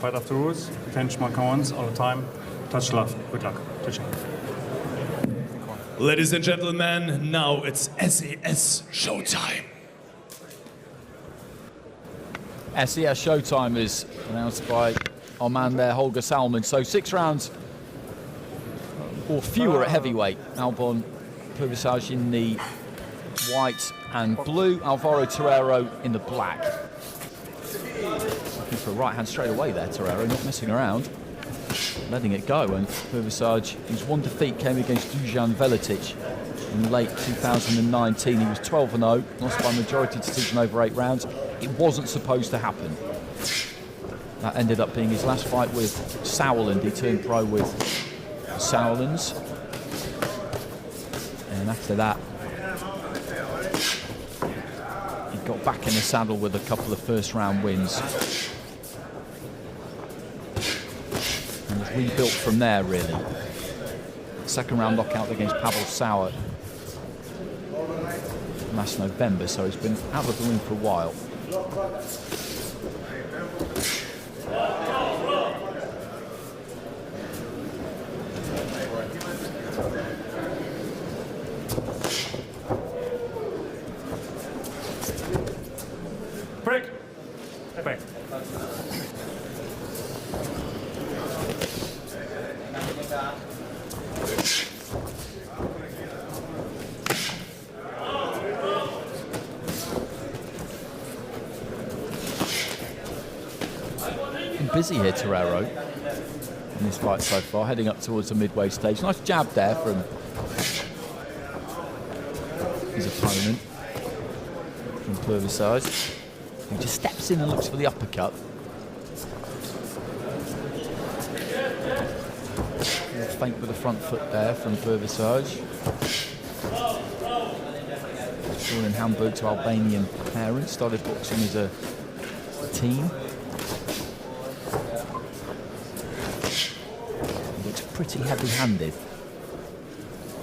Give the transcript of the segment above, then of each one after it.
Fight after rules, finish mark once all the time, touch left, good luck. Ladies and gentlemen, now it's SES showtime. SES showtime is announced by our man there, Holger Salmon. So 6 rounds or fewer at heavyweight. Albon Pervizaj in the white and blue, Álvaro Terrero in the black. Looking for a right hand straight away there, Terrero, not messing around, letting it go. And Pervizaj, whose one defeat came against Dusan Veletic in late 2019. He was 12-0, lost by majority decision over 8 rounds. It wasn't supposed to happen. That ended up being his last fight with Sauerland. He turned pro with Sauerlands. And after that, he got back in the saddle with a couple of first-round wins. And has rebuilt from there, really. Second-round knockout against Pavel Sauer last November, so he's been out of the ring for a while. Break. Back. Busy here, Terrero, in this fight so far, heading up towards the midway stage. Nice jab there from his opponent, from Pervizaj, who just steps in and looks for the uppercut. Feint with the front foot there from Pervizaj. Born in Hamburg to Albanian parents, started boxing as a teen. Pretty heavy-handed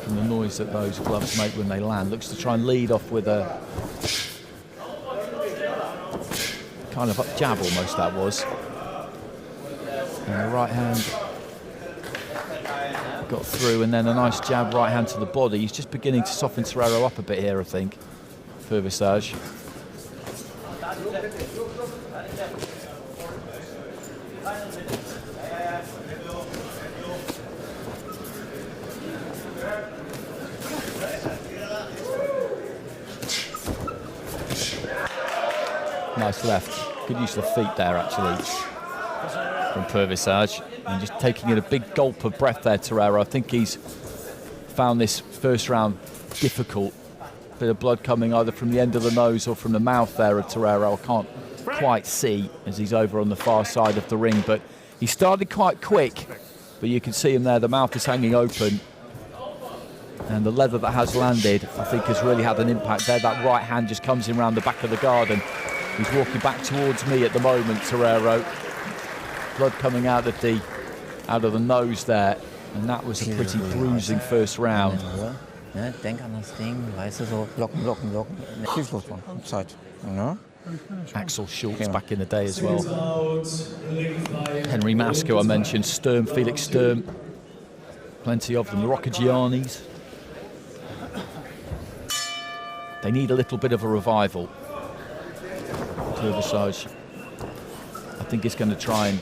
from the noise that those gloves make when they land. Looks to try and lead off with a kind of up jab almost, that was. And the right hand got through, and then a nice jab right hand to the body. He's just beginning to soften Terrero up a bit here, I think, Pervizaj. Nice left. Good use of the feet there, actually, from Pervizaj. And just taking in a big gulp of breath there, Terrero. I think he's found this first round difficult. Bit of blood coming either from the end of the nose or from the mouth there of Terrero. I can't quite see as he's over on the far side of the ring. But he started quite quick. But you can see him there. The mouth is hanging open. And the leather that has landed, I think, has really had an impact there. That right hand just comes in around the back of the guard. And he's walking back towards me at the moment, Terrero. Blood coming out of the nose there, and that was a pretty bruising first round. Denk an das Ding, weißt du, so Blocken. Zeit. Axel Schultz back in the day as well. Henry Masco, I mentioned. Sturm, Felix Sturm. Plenty of them. The Roccagianis. They need a little bit of a revival. Pervizaj, I think he's going to try and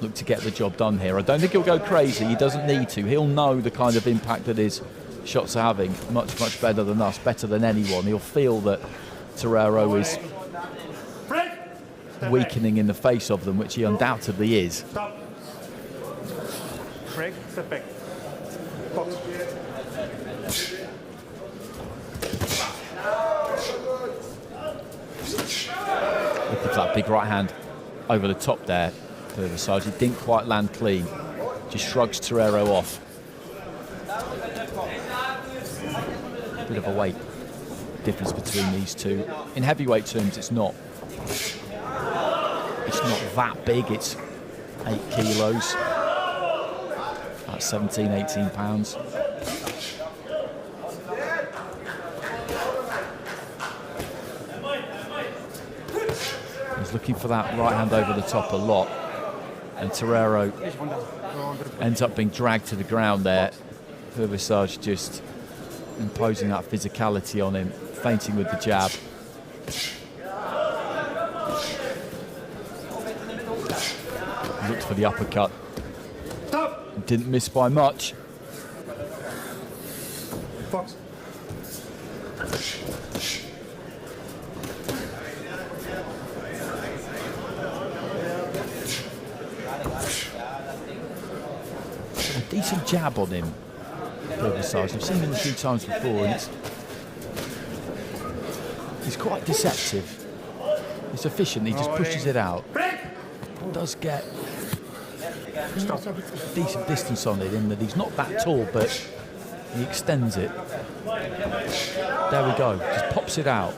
look to get the job done here. I don't think he'll go crazy. He doesn't need to. He'll know the kind of impact that his shots are having. Much better than us, better than anyone. He'll feel that Terrero is weakening in the face of them, which he undoubtedly is. Stop. Break, step back. Box. Look at that big right hand over the top there, Pervizaj. He didn't quite land clean. Just shrugs Terrero off. Bit of a weight difference between these two. In heavyweight terms, it's not that big. It's 8 kilos. About 17, 18 pounds. He's looking for that right hand over the top a lot. And Terrero ends up being dragged to the ground there. Pervizaj just imposing that physicality on him, feinting with the jab. Looked for the uppercut. Didn't miss by much. Box. A decent jab on him, Pervizaj. I've seen him a few times before, and he's quite deceptive. It's efficient, he just pushes it out. Does get decent distance on it in that he's not that tall, but he extends it. There we go, just pops it out.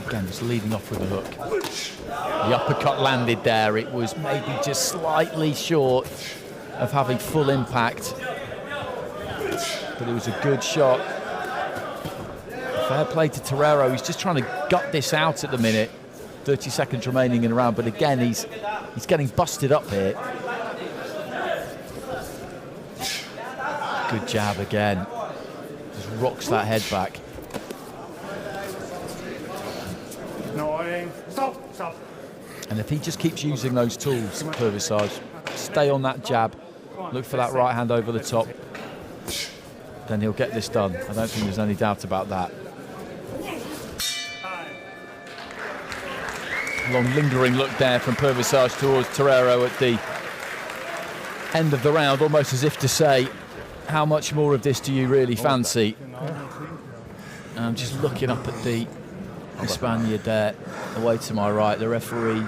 Again, just leading off with a hook. The uppercut landed there. It was maybe just slightly short of having full impact, but it was a good shot. Fair play to Terrero. He's just trying to gut this out at the minute. 30 seconds remaining in the round, but again, he's getting busted up here. Good jab again. Just rocks that head back. No, stop, stop. And if he just keeps using those tools, Pervizaj, stay on that jab, look for that right hand over the top, then he'll get this done. I don't think there's any doubt about that. Long lingering look there from Pervizaj towards Terrero at the end of the round, almost as if to say, how much more of this do you really fancy? And I'm just looking up at the Spaniard there, away to my right. The referee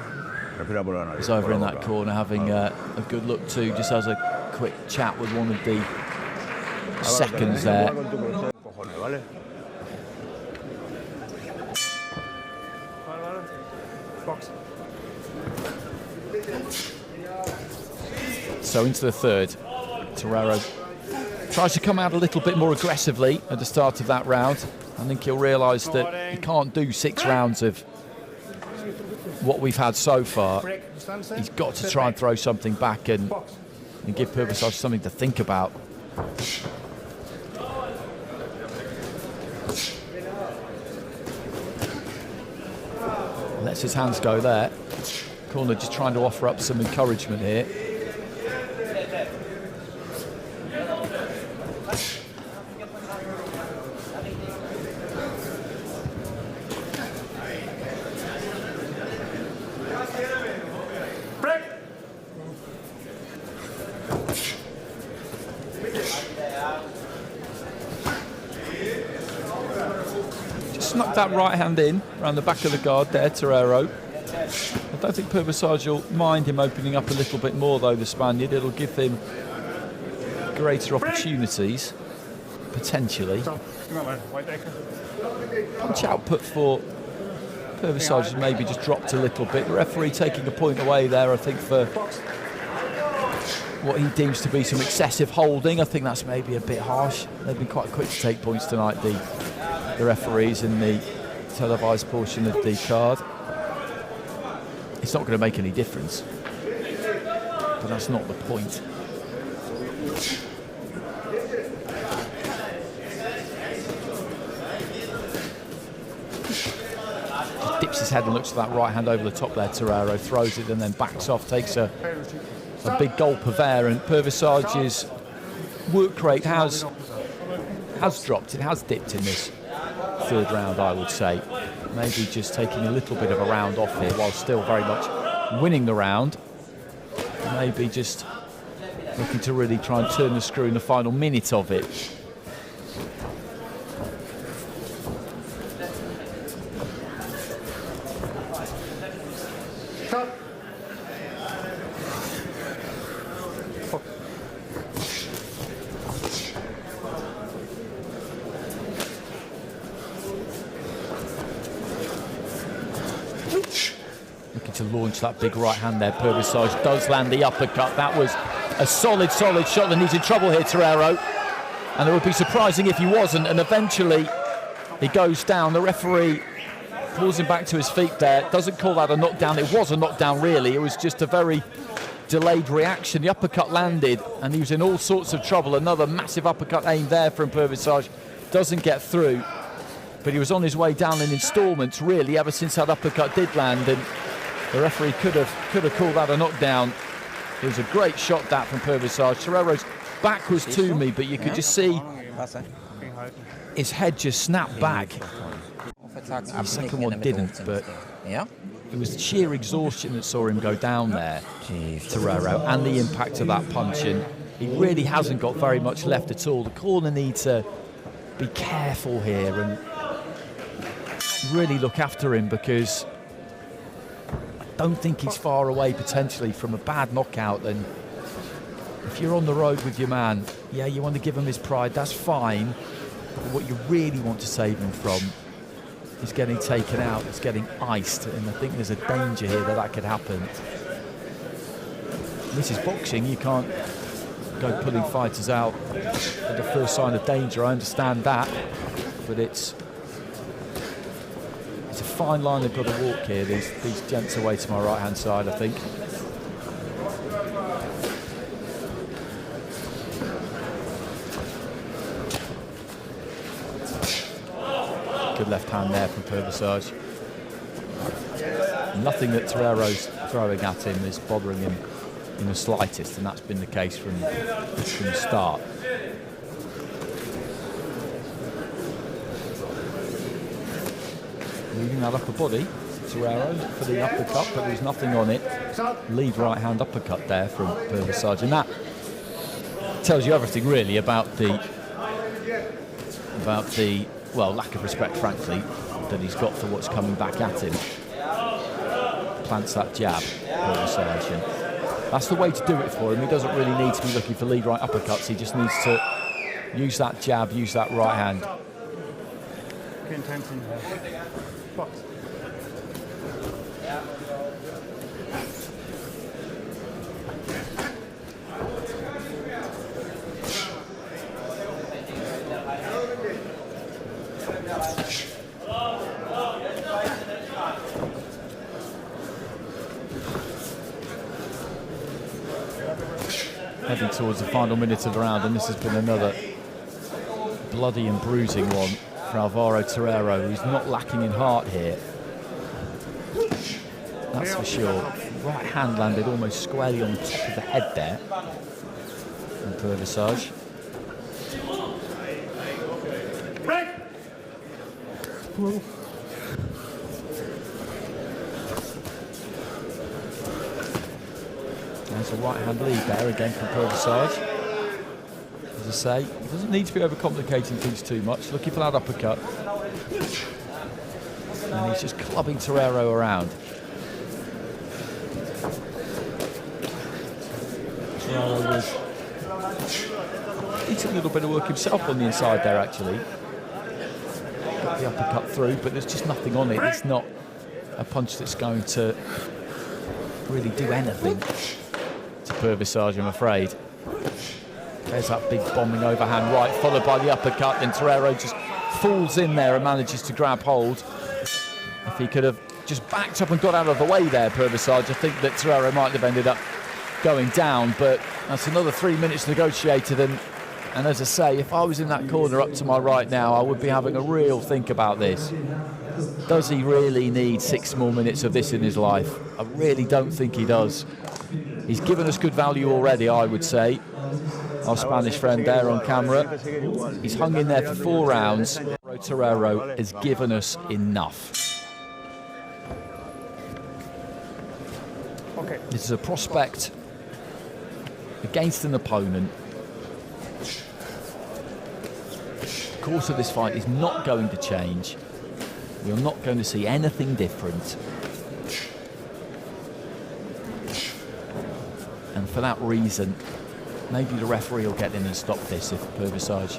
is over in that corner having a good look too, just has a quick chat with one of the seconds there. So into the third, Terrero tries to come out a little bit more aggressively at the start of that round. I think he'll realise that he can't do 6 rounds of what we've had so far. He's got to try and throw something back and give Pervizaj something to think about. Lets his hands go there. Corner just trying to offer up some encouragement here. Snuck that right hand in around the back of the guard there, Terrero. I don't think Pervizaj will mind him opening up a little bit more though, the Spaniard. It'll give him greater opportunities, potentially. Punch output for Pervizaj has maybe just dropped a little bit. The referee taking a point away there, I think, for what he deems to be some excessive holding. I think that's maybe a bit harsh. They've been quite quick to take points tonight, the referees in the televised portion of the card. It's not going to make any difference, but that's not the point. Just dips his head and looks at that right hand over the top there, Terrero, throws it and then backs off, takes a big gulp of air, and Pervizaj's work rate has dropped, it has dipped in this third round, I would say. Maybe just taking a little bit of a round off here while still very much winning the round. Maybe just looking to really try and turn the screw in the final minute of it. Looking to launch that big right hand there. Pervizaj does land the uppercut. That was a solid shot, and he's in trouble here, Terrero. And it would be surprising if he wasn't, and eventually he goes down. The referee pulls him back to his feet there. Doesn't call that a knockdown. It was a knockdown, really. It was just a very delayed reaction. The uppercut landed, and he was in all sorts of trouble. Another massive uppercut aimed there from Pervizaj. Doesn't get through, but he was on his way down in installments, really, ever since that uppercut did land, and the referee could have called that a knockdown. It was a great shot, that, from Pervizaj. Terrero's back was to me, but you could just see his head just snapped back. The second one didn't, but it was sheer exhaustion that saw him go down there, Terrero, and the impact of that punch, and he really hasn't got very much left at all. The corner needs to be careful here and really look after him, because I don't think he's far away potentially from a bad knockout. And if you're on the road with your man, yeah, you want to give him his pride, that's fine, but what you really want to save him from is getting taken out, it's getting iced, and I think there's a danger here that could happen. This is boxing, you can't go pulling fighters out at the first sign of danger, I understand that, but it's a fine line they've got to walk here, these gents away to my right hand side, I think. Good left hand there from Pervizaj. Nothing that Terrero's throwing at him is bothering him in the slightest, and that's been the case from the start. Leaving that upper body, Terrero for the uppercut, but there's nothing on it. Lead right hand uppercut there from Pervizaj, and that tells you everything really about the well, lack of respect, frankly, that he's got for what's coming back at him. Plants that jab, Pervizaj, and that's the way to do it for him. He doesn't really need to be looking for lead right uppercuts. He just needs to use that jab, use that right hand. Box. Heading towards the final minute of the round, and this has been another bloody and bruising one for Álvaro Terrero, who's not lacking in heart here. That's for sure. Right hand landed almost squarely on the top of the head there from Pervizaj. There's a right hand lead there again from Pervizaj. As I say, he doesn't need to be overcomplicating things too much, looking for that uppercut. And he's just clubbing Terrero around. Terrero was... He took a little bit of work himself on the inside there, actually. Got the uppercut through, but there's just nothing on it. It's not a punch that's going to really do anything to Pervizaj, I'm afraid. There's that big bombing overhand right, followed by the uppercut, and Terrero just falls in there and manages to grab hold. If he could have just backed up and got out of the way there, Pervizaj, I think that Terrero might have ended up going down, but that's another 3 minutes negotiated, and as I say, if I was in that corner up to my right now, I would be having a real think about this. Does he really need 6 more minutes of this in his life? I really don't think he does. He's given us good value already, I would say. Our Spanish friend there on camera. He's hung in there for 4 rounds. Terrero has given us enough. Okay. This is a prospect against an opponent. The course of this fight is not going to change. We're not going to see anything different. And for that reason, maybe the referee will get in and stop this if Pervizaj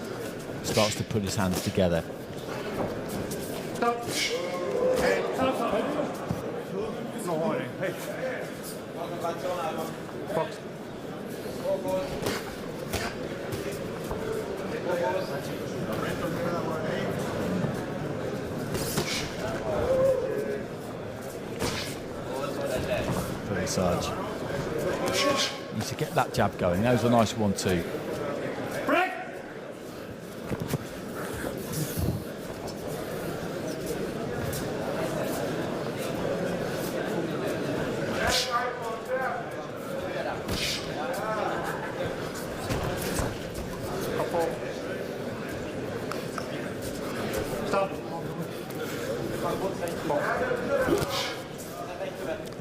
starts to put his hands together. Stop. Hey, stop. No warning. Hey. Box. Pervizaj needs to get that jab going. That was a nice 1-2.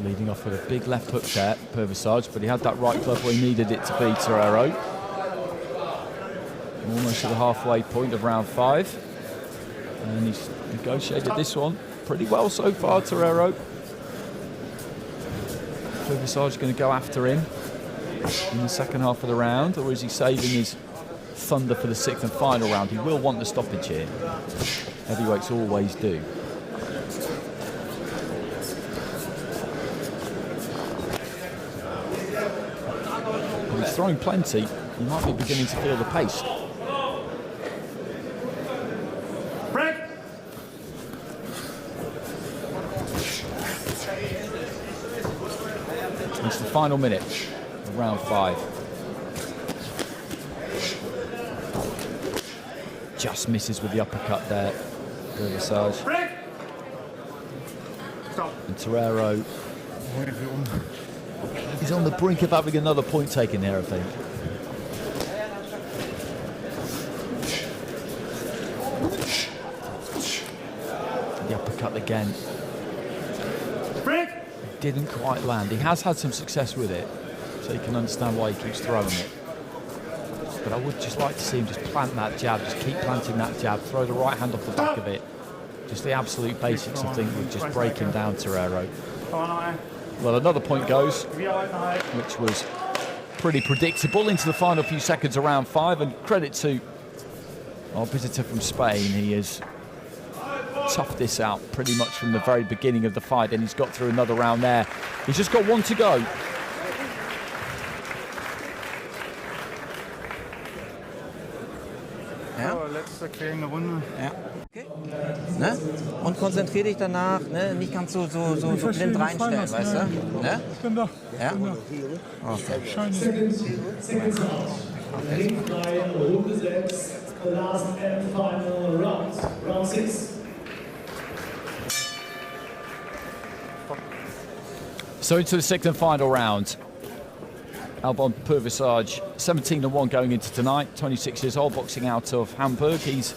Leading off with a big left hook there, Pervizaj, but he had that right glove where he needed it to be, Terrero. Almost to the halfway point of round 5. And he's negotiated this one pretty well so far, Terrero. Pervizaj going to go after him in the second half of the round, or is he saving his thunder for the 6th and final round? He will want the stoppage here. Heavyweights always do. He's throwing plenty. He might be beginning to feel the pace. Break! It's the final minute of round 5. Just misses with the uppercut there, Pervizaj. Break! Stop. And Terrero is on the brink of having another point taken here, I think. The uppercut again. Break! Didn't quite land. He has had some success with it, so you can understand why he keeps throwing it. But I would just like to see him just plant that jab, just keep planting that jab, throw the right hand off the back of it. Just the absolute basics, I think, would just break him down, Terrero. Well, another point goes, which was pretty predictable, into the final few seconds of round 5, and credit to our visitor from Spain. He has toughed this out pretty much from the very beginning of the fight, and he's got through another round there. He's just got one to go. Ja. Letzte klärende Runde. Ja. Okay. Ne? Und konzentrier dich danach, ne? Nicht ganz so blind reinstellen, weißt du? Ne? Ich bin da. Ja? Okay. Runde 6, the last and final round, round 6. So into the 6th and final round. Albon Pervizaj, 17-1 going into tonight, 26 years old, boxing out of Hamburg. He's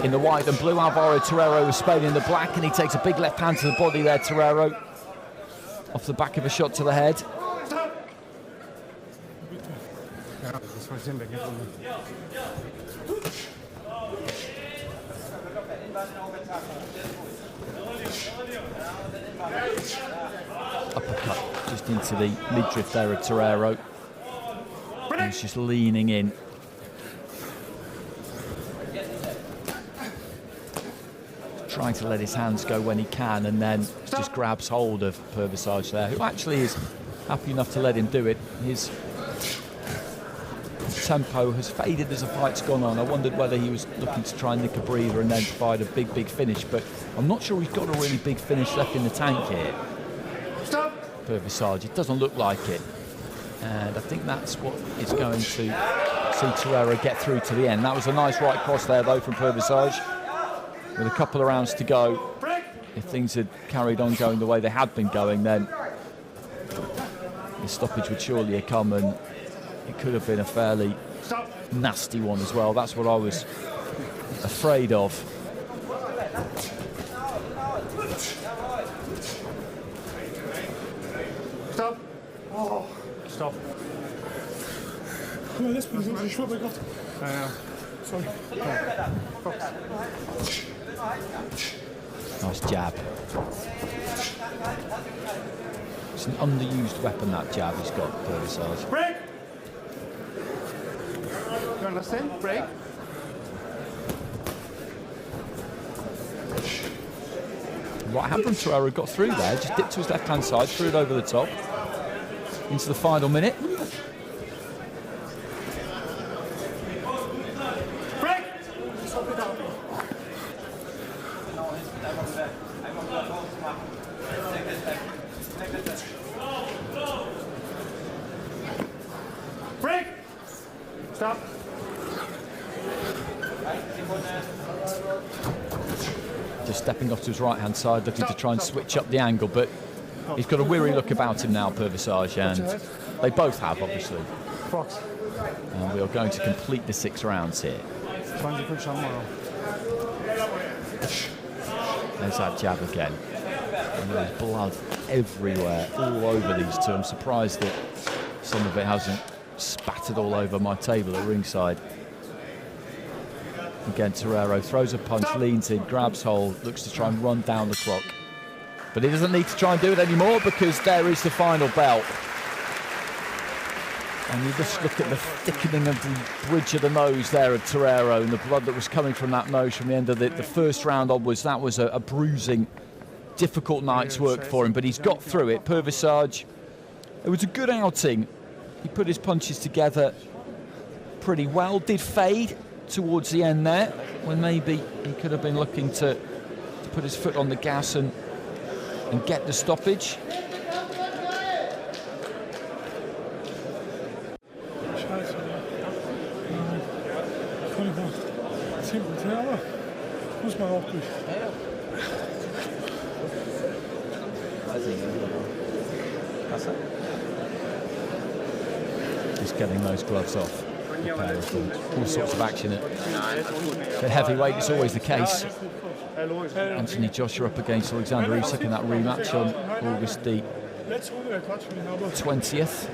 in the white and blue. Álvaro Terrero with Spain in the black, and he takes a big left hand to the body there, Terrero. Off the back of a shot to the head. Uppercut just into the midriff there of Terrero. And he's just leaning in. Trying to let his hands go when he can, and then just grabs hold of Pervizaj there, who actually is happy enough to let him do it. His tempo has faded as the fight's gone on. I wondered whether he was looking to try and nick a breather and then provide a big finish, but I'm not sure he's got a really big finish left in the tank here. Pervizaj, it doesn't look like it, and I think that's what is going to see Terrero get through to the end. That was a nice right cross there though from Pervizaj. With a couple of rounds to go, if things had carried on going the way they had been going, then the stoppage would surely have come, and it could have been a fairly nasty one as well. That's what I was afraid of. Stop. Oh. Stop. Ja, das bin ich schwör bei Gott. Ja. Sorry. Nice jab. It's an underused weapon, that jab he's got, Pervizaj. Break! You understand? Break. Right hand from Terrero got through there, just dipped to his left-hand side, threw it over the top. Into the final minute. Stop. Just stepping off to his right-hand side, looking to try and switch up the angle, but he's got a weary look about him now, Pervizaj, and they both have, obviously. Fox. And we are going to complete the 6 rounds here. 20 Sekunden schauen wir noch. There's that jab again. And there's blood everywhere, all over these two. I'm surprised that some of it hasn't spattered all over my table at ringside. Again, Terrero throws a punch, leans in, grabs hold, looks to try and run down the clock. But he doesn't need to try and do it anymore because there is the final bell. And you just look at the thickening of the bridge of the nose there of Terrero and the blood that was coming from that nose from the end of the first round onwards. That was a bruising, difficult night's work for him, but he's got through it. Pervizaj, it was a good outing. He put his punches together pretty well, did fade towards the end there, when maybe he could have been looking to put his foot on the gas and get the stoppage. Muss man auch durch. Just getting those gloves off. Prepare for all sorts of action at heavyweight. It's always the case. Anthony Joshua up against Alexander Usyk in that rematch on August the 20th.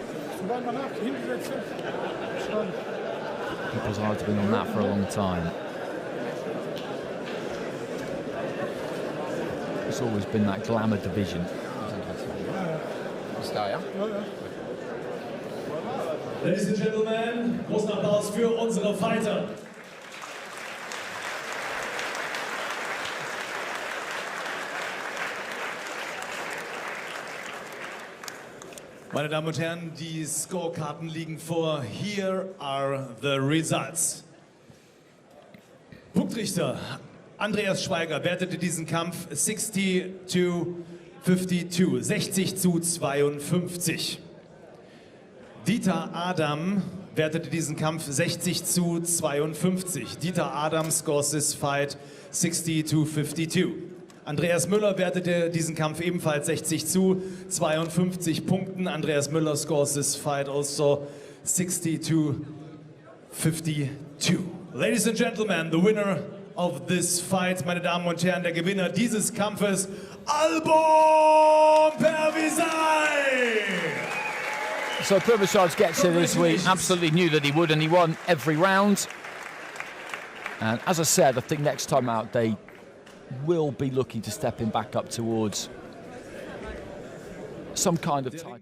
People's eyes have been on that for a long time. It's always been that glamour division. Ladies and gentlemen, großen Applaus für unsere Fighter. Meine Damen und Herren, die Scorekarten liegen vor. Here are the results. Punktrichter Andreas Schweiger wertete diesen Kampf 60-52, 60-52. Dieter Adam wertete diesen Kampf 60-52. Dieter Adam scores this fight 60-52. Andreas Müller wertete diesen Kampf ebenfalls 60-52 Punkten. Andreas Müller scores this fight also 60-52. Ladies and gentlemen, the winner of this fight, meine Damen und Herren, der Gewinner dieses Kampfes, Albon Pervizaj! So Pervizaj gets it as we absolutely knew that he would, and he won every round. And as I said, I think next time out they will be looking to step him back up towards some kind of title.